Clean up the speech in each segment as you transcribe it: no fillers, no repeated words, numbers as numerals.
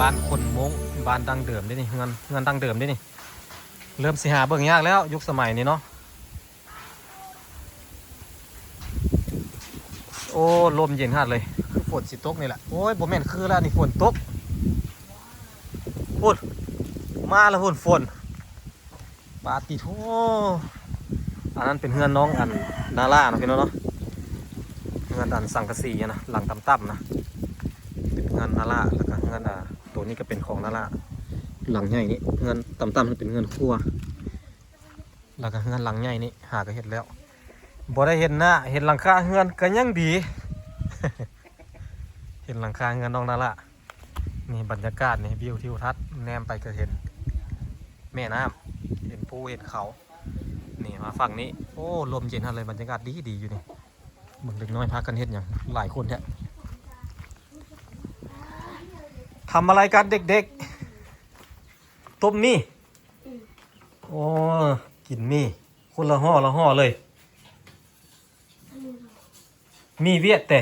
บ้านคนมงบ้านดังเดิมได้นี่เงินดังเดิมได้นี่เริ่มสิหาเบิ่งยากแล้วยุคสมัยนี้เนาะโอ้ลมเย็นขนาดเลยคือฝนสิตกนี่แหละโอ้ยบ่แม่นคือแล้วนี่ฝนตกพูดมาแล้วฝนปาติโทอันนั้นเป็นเฮือนน้องอันนาล่านะพี่น้องเนาะเฮือนอันสังกะสีนะหลังต่ำๆนะเป็นเฮือนนาล่าแล้วก็เฮือนตัวนี้ก็เป็นของนาล่าหลังใหญ่นี่เฮือนต่ำๆเป็นเฮือนครัวแล้วก็เฮือนหลังใหญ่นี่หาก็เห็นแล้วบ่ได้เห็นหน้าเห็นหลังคาเฮือนก็ยังดี เห็นหลังคาเฮือนน้องนาล่านี่บรรยากาศนี่วิวทิวทัศน์แนมไปก็เห็นแม่น้ำเห็นภูเห็นเขานี่มาฝั่งนี้โอ้ลมเย็นอะไรบรรยากาศดีอยู่นี่มึงเด็กน้อยพักกันเห็นอย่างหลายคนแท้ทำอะไรกันเด็กๆต้มมี่โอ้กินมี่คนละห่อเลยมีเวียดแต่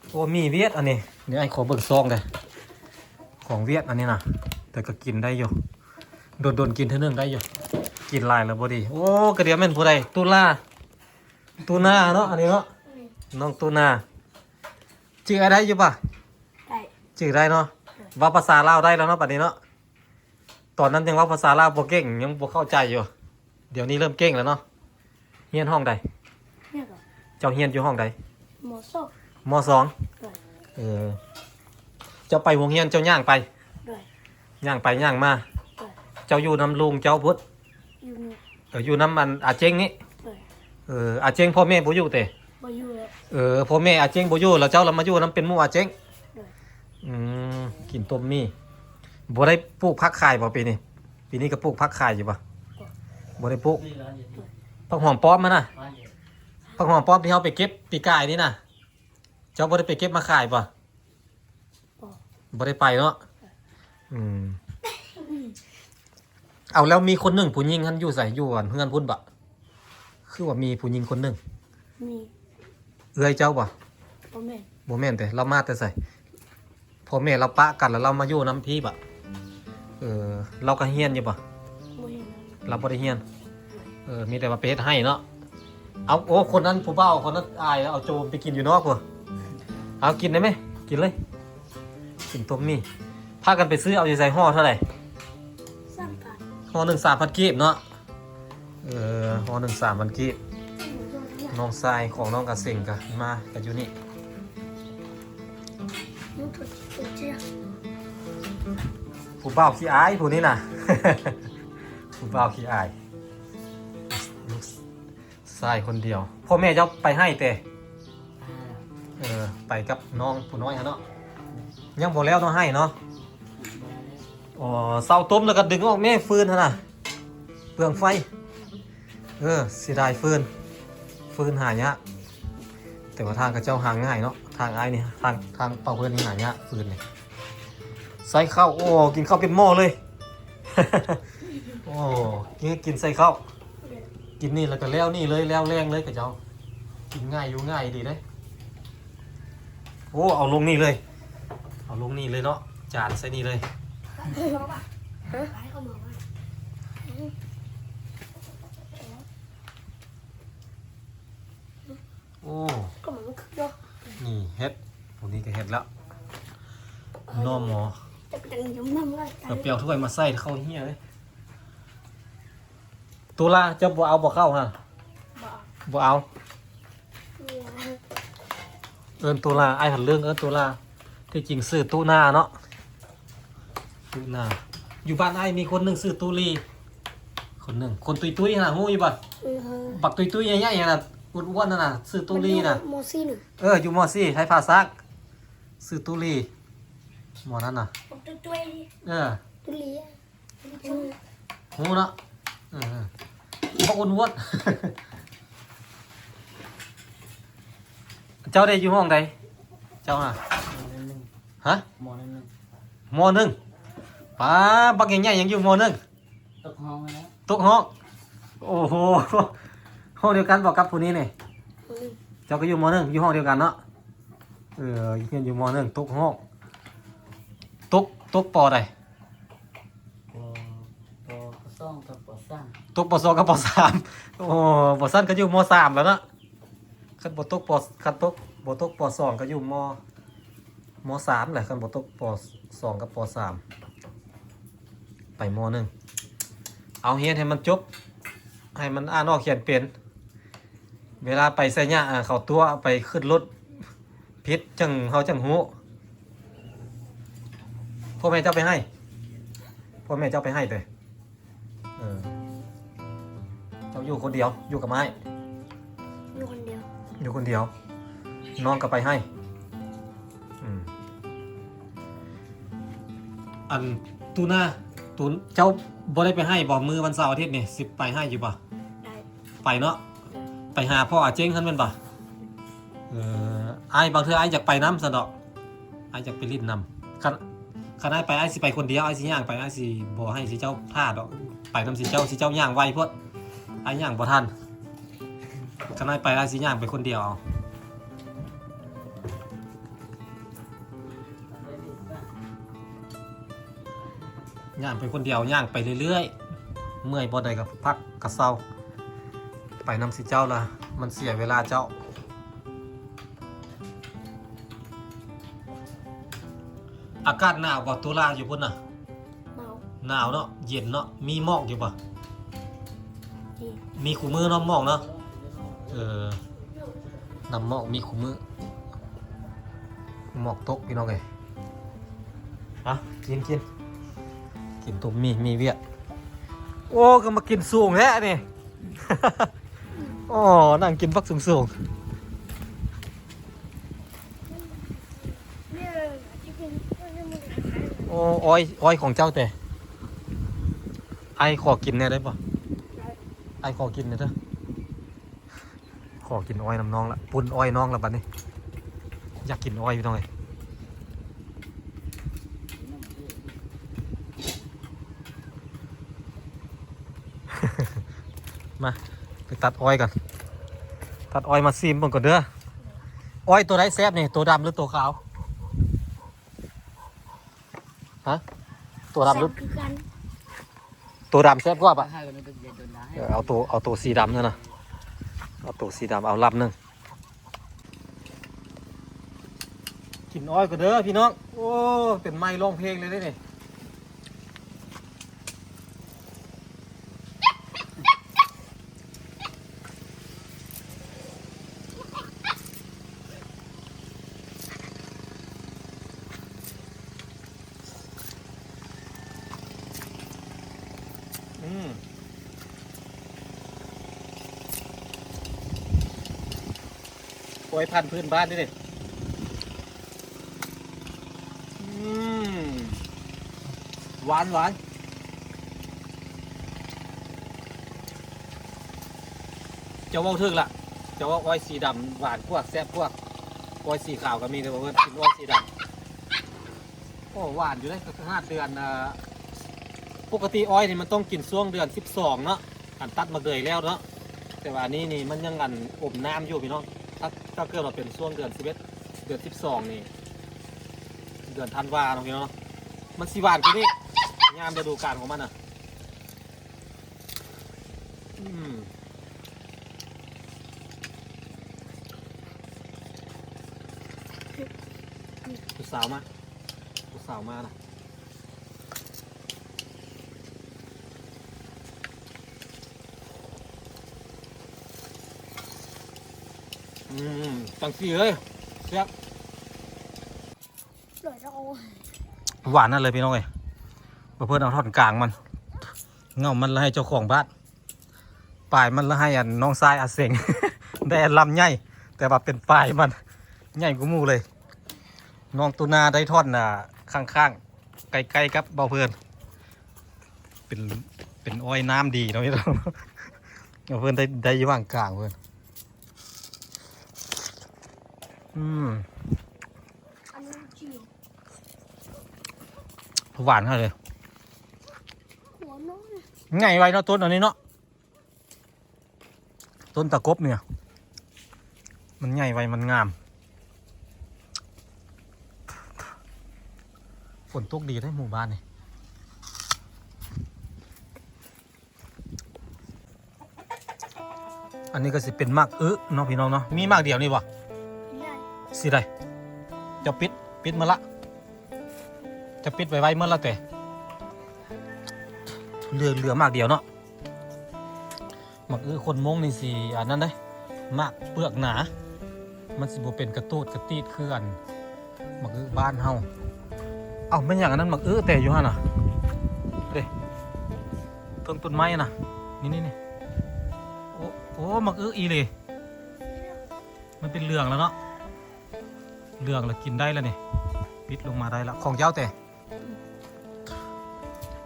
โอ้มีเวียดอันนี้เดี๋ยวไอ้ขอเบิ่งซองเลยของเวียดอันนี้นะแต่ก็กินได้อยู่โดนกินเท่านึงได้อยู่กินลายแล้วบ่ดีโอ้กระเดียมเป็นผู้ใดตูน่าเนาะอันนี้เนาะน้องตูน่าชื่ออะไรอยู่ป่ะชื่อได้เนาะว่าภาษาลาวได้แล้วเนาะปัจจุบันเนาะตอนนั้นยังว่าภาษาลาวบ่เก่งยังบ่เข้าใจอยู่เดี๋ยวนี้เริ่มเก่งแล้วเนาะเฮียนห้องใดเจ้าเฮียนอยู่ห้องใดมสองเจ้าไปวงเฮียนเจ้าย่างไปย่างมาเจ้าอยู่น้ำลุงเจ้าพุทธอยู่น้ำมันอาเจงนี่ อาเจงพ่อแม่บ่อยู่เตะ บ่อยู่แล้ว พ่อแม่อาเจงบ่อยู่แล้วเจ้าเรามาอยู่นํเป็นหมู่อาเจง เลย อืมกินต้มมี่บ่ได้ปลูกผักขายบ่ปีนี้ปีนี้ก็ปลูกผักขายอยู่บ่บ่ได้ปลูกผักหอมป้อมมันน่ะผักหอมป้อมที่เฮาไปเก็บปีกายนี่น่ะเจ้าบ่ได้ไปเก็บมาขายบ่ บ่ บ่ได้ไปเนาะอืมเอาแล้วมีคนหนึ่งผู้หญิงหันอยู่ไสอยู่อันเฮือนพุ่นบ่คือว่ามีผู้หญิงคนหนึ่ง มี เอื้อยเจ้าบ่ บ่แม่น บ่แม่นแต่เรามาแต่ไสพ่อแม่เราปะกันแล้วเรามาอยู่นํพี่บ่เราก็เฮียนอยู่บ่ บ่เห็น เราบ่ได้เฮียนมีแต่ว่าไปเฮ็ดให้เนาะเอาโอ้คนนั้นผู้เฒ่าคนนั้นอายแล้วเอาโจมไปกินอยู่นอกพุ่นเอากินได้ไหมกินเลยกินต้มมี่พากันไปซื้อเอาอยู่ใส่ห่อเท่าไหร่ สร้างการ ห่อหนึ่ง3,000กีบเนาะห่อหนึ่ง3,000กีบน้องทรายของน้องกระเซ็งกะมากันอยู่นี่ ลูกตัวเจ้า ผู้บ่าวขี้อายผู้นี้น่ะ ผู้บ่าวขี้อายลูกทรายคนเดียวพ่อแม่เจ้าไปให้แต่ไปกับน้องผู้น้อยฮะเนาะยังบ่แล้วเนาะให้เนาะอ๋อเสาต้มแล้วก็ดึงออกแม่ฟืนหั่นน่ะเปลืองไฟเสียดายฟืนหายากแต่ว่าทางกับเจ้าหาง่ายเนาะทางอ้ายนี่ทางเป่าเพื่อนนี่หายากฟืนนี่ใส่ข้าวโอ้กินข้าวเป็นหม้อเลย โอ้กินใส่ข้าวกินนี่แล้วก็แล้วนี่เลยแล้วแรงเลยกับเจ้ากินง่ายอยู่ง่ายดีเลยโอ้เอาลงนี่เลยเอาลงนี่เลยเนาะจานใส่นี่เลย ฮะขายเขามาว่า โอ้ ก็มันคือเนาะ นี่เฮ็ดพวกนี้ก็เฮ็ดแล้วน้อมหมอ จะไปดังยมน้ำไร เอาเปรียวถ้วยมาใส่เข้าเฮียเลยตุลาจะบ่เอาบ่เข้าฮะ บ่ บ่เอาเอิ้นตุลาไอ้หันเรื่องเอิ้นตุลาที่จริงซื้อตุนาเนาะตุนาอยู่บ้านไอ้มีคนหนึงซื้อตุลีคนหนึงคนตุยๆน่ะฮู้อยู่บ่บักตุยๆใหญ่ๆน่ะอ้วนๆนั่นน่ะซื้อตุลีน่ะ โมซี่หนึ่ง อยู่มอซี่ใช้ภาซักซื้อตุลีหมอนั่นน่ะ ตัวตัวตุลี ฮู้เนาะบ่อ้วนๆ เจ้าได้อยู่ห้องใดเจ้าน่ะฮะ มอนึง มหนึ่งป้าบักใหญ่ๆยังอยู่มหนึ่ง ตกห้องแล้ว ตกห้องโอ้โหห้องเดียวกันบอกกับผู้นี้นี่เจ้าก็อยู่มหนึ่งอยู่ห้องเดียวกันเนาะเรียนอยู่มหนึ่งตกห้องตกปอใด ปซ่องกับปสร้าง ตกปสองกับปสามโอ้ปสั้นก็อยู่มสามแล้วเนาะคันบ่ตกปคันตกบ่ตกปสองก็อยู่มสามแหละคันบ่ตกปสองกับปสามไปมหนึ่งเอาเฮียนให้มันจบให้มันอ่านออกเขียนเป็นเวลาไปใส่ยะเข้าตัวไปขึ้นรถพิษจังเฮาจังหูพ่อแม่เจ้าไปให้พ่อแม่เจ้าไปให้เด้เจ้าอยู่คนเดียวอยู่กับไม้ อยู่คนเดียว อยู่คนเดียวน้องก็ไปให้อันตูน่าตูนเจ้าบ่ได้ไปให้บ่มือวันเสาร์อาทิตย์นี่สิไปให้อยู่บ่ ได้ ไปเนาะไปหาพ่ออาเจ้งท่านเป็นบ่ไอ้ายบางเทื่อไอ้ายอยากไปน้ำสะดอกไอ้ายอยากไปลิ้นน้ำคันไอ้ายไปไอ้ายสิไปคนเดียวไอ้ายสิย่างไปไอ้ายสิบ่ให้สิเจ้าพลาดดอกไปน้ำสิเจ้าย่างไวโพดไอ้ายย่างบ่ทันคันไอ้ายไปไอ้ายสิย่างไปคนเดียวเอาย่างไปคนเดียวย่างไปเรื่อยๆเมื่อยบ่ได้ก็พักก็เซาไปน้ำสิเจ้าละมันเสียเวลาเจ้าอากาศหนาวกว่าตุลาอยู่พุ่นน่ะ เมา หนาวเนาะเย็นเนาะมีหมอกอยู่ป่ะ ดี มีขู่มือเนาะหมอกเนาะนำหมอกมีขู่มือหมอกตกพี่น้องไงกินตุ่มมีเวียดโอ้ก็มากินสูงแท้นี่ อ๋อนั่งกินฟักสูง เนี่ยที่เป็นมันมัน ๆโอ้อ้อยของเจ้าแต่ไอขอกินแน่ได้ปะไอขอกินหน่อยเถอะขอกินอ้อยน้ำน้องละปุ่นอ้อยน้องละบัดนี้อยากกินอ้อยพี่น้องเลยมาไปตัดอ้อยกันตัดอ้อยมาซีมก่อนเด้ออ้อยตัวไหนแซ่บนี่ตัวดำหรือตัวขาวฮะตัวดำหรือ คือกัน ตัวดำแซ่บกว่าปะ ให้กันเป็นเย็นจนได้ เอาตัวสีดำนั่นนะเอาตัวสีดำเอาลำหนึ่งกินอ้อยก็เด้อพี่น้องโอ้เป็นไม้ร้องเพลงเลยได้นี่อ้อยพันธุ์พื้นบ้านนี่นี่หวานจะว่าถึกละจะว่าอ้อยสีดำหวานพวกแซ่บพวกอ้อยสีขาวก็มีแต่ว่าเพิ่นกินอ้อยสีดำโอ้หวานอยู่เลยก็5 เดือนปกติอ้อยนี่มันต้องกินช่วงเดือน12เนาะอันตัดมาเกยแล้วเนาะแต่ว่านี่มันยังกันอมน้ำอยู่พี่น้องถ้าเกิดเราเป็นช่วงเดือน11เดือน12นี่เดือนธันวาเนาะพี่น้องมันสีหวานกว่านี้ยามฤดูกาลของมันอ่ะผู้สาวมานะตังสีเลยเสียบ หน่อยจะเอา หวานนั่นเลยพี่น้องเอ้ยเพื่อนเอาท่อนกลางมันเงามันละให้เจ้าของบ้านปลายมันละให้อันน้องทรายอาเสง ได้อันลำใหญ่แต่ว่าเป็นปลายมันใหญ่กูมูเลยน้องตุนาได้ท่อนข้างๆใกล้ๆกับเบาเพื่อนเป็นอ้อยน้ำดีเนาะพี่น้อง เพื่อนได้ว่างกลางเพื่อนอันนี้จีน หวานเท่าเลย หัวน้องเนี่ย ไงไว้เนาะต้นอันนี้เนาะต้นตะกบเนี่ยมันไงไว้มันงามฝนตกดีได้หมู่บ้านนี่อันนี้ก็สิเป็นมากเนาะพี่น้องเนาะมีมากเดียวนี่บ่ ใหญ่ สิได้จะปิดมาละจะปิดไว้เมื่อละแต่เหลือมากเดียวเนาะมักคนมงนี่สิอันนั้นได้มากเปลือกหนามันสิบ่เป็นกระตูดกระตีดคืออันมักบ้านเฮาเอ้าไม่อย่างนั้นมักแต่อยู่หั่นน่ะเด้ต้นไม้น่ะนี่โอ้มักอีเลยมันเป็นเหลืองแล้วเนาะเหลืองแล้วกินได้แล้วนี่ปิดลงมาได้แล้วของเจ้าแต่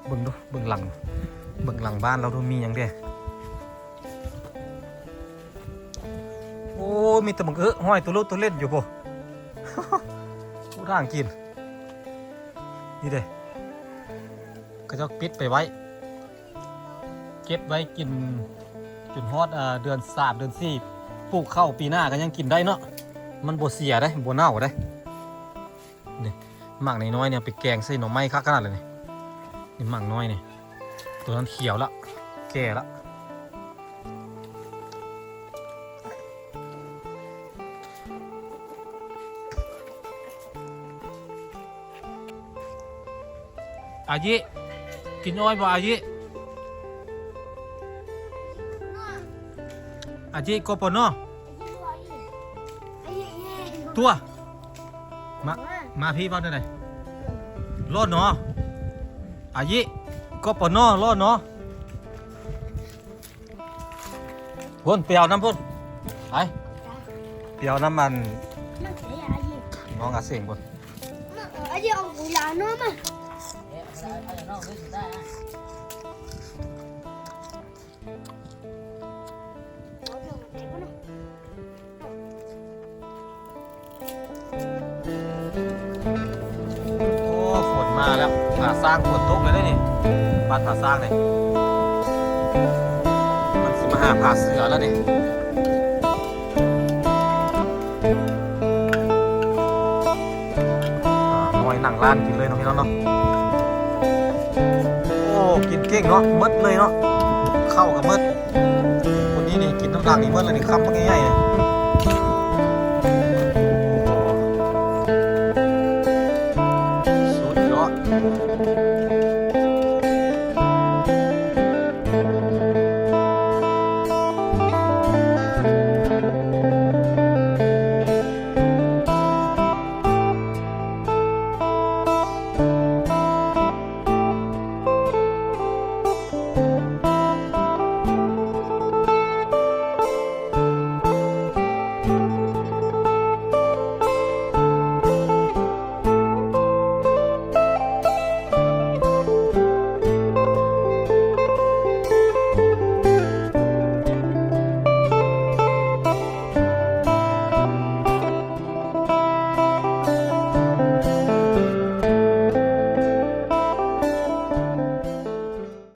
เบิ่งดูเบิ่งหลังบ้านเราดูมีอย่างเด้โอ้มีแต่มักห้อยตัวลูกตัวเล่นอยู่ป่ะ ผู้ร่างกินนี่เด้ก็จะปิดไปไว้เก็บไว้กินจนฮอดเดือน3เดือน4ปลูกข้าวปีหน้าก็ยังกินได้เนาะมันบ่เสียได้บ่เน่าได้นี่หมากน้อยๆเนี่ยไปแกงใส่หน่อไม้คักขนาดเลยนี่หมากน้อยนี่ตัวนั้นเขียวละแก่ละอายิกินอ้อยบ่อายิอาจิโกปโนตัวมาพี่บ้านได้ไหนรอดเนาะอายิโกปโนรอดเนาะ พุ่นเปรียวน้ำพุ่นไปเปรียวน้ำมัน มันเสียอะไร น้องอาเสียงพุ่น อันนี้เอากุหลาบน้องมา เอ๊ะเอาน้องนี่สุดได้นะ เอาเดี๋ยวมาเตะกันเนาะ โอ้ฝนมาแล้วผาสร้างฝนตกเลยได้นี่บ้านผาสร้างเลยมันสิมาหาผาเสือแล้วนี่หน่อยหนังร้านกินเลยเนาะพี่น้องเนาะโอ้กินเก่งเนาะมดเลยเนาะเข้ากับมดคนนี้นี่กินน้ำหลังนี่มดเลยนี่คำมันง่ายๆเลย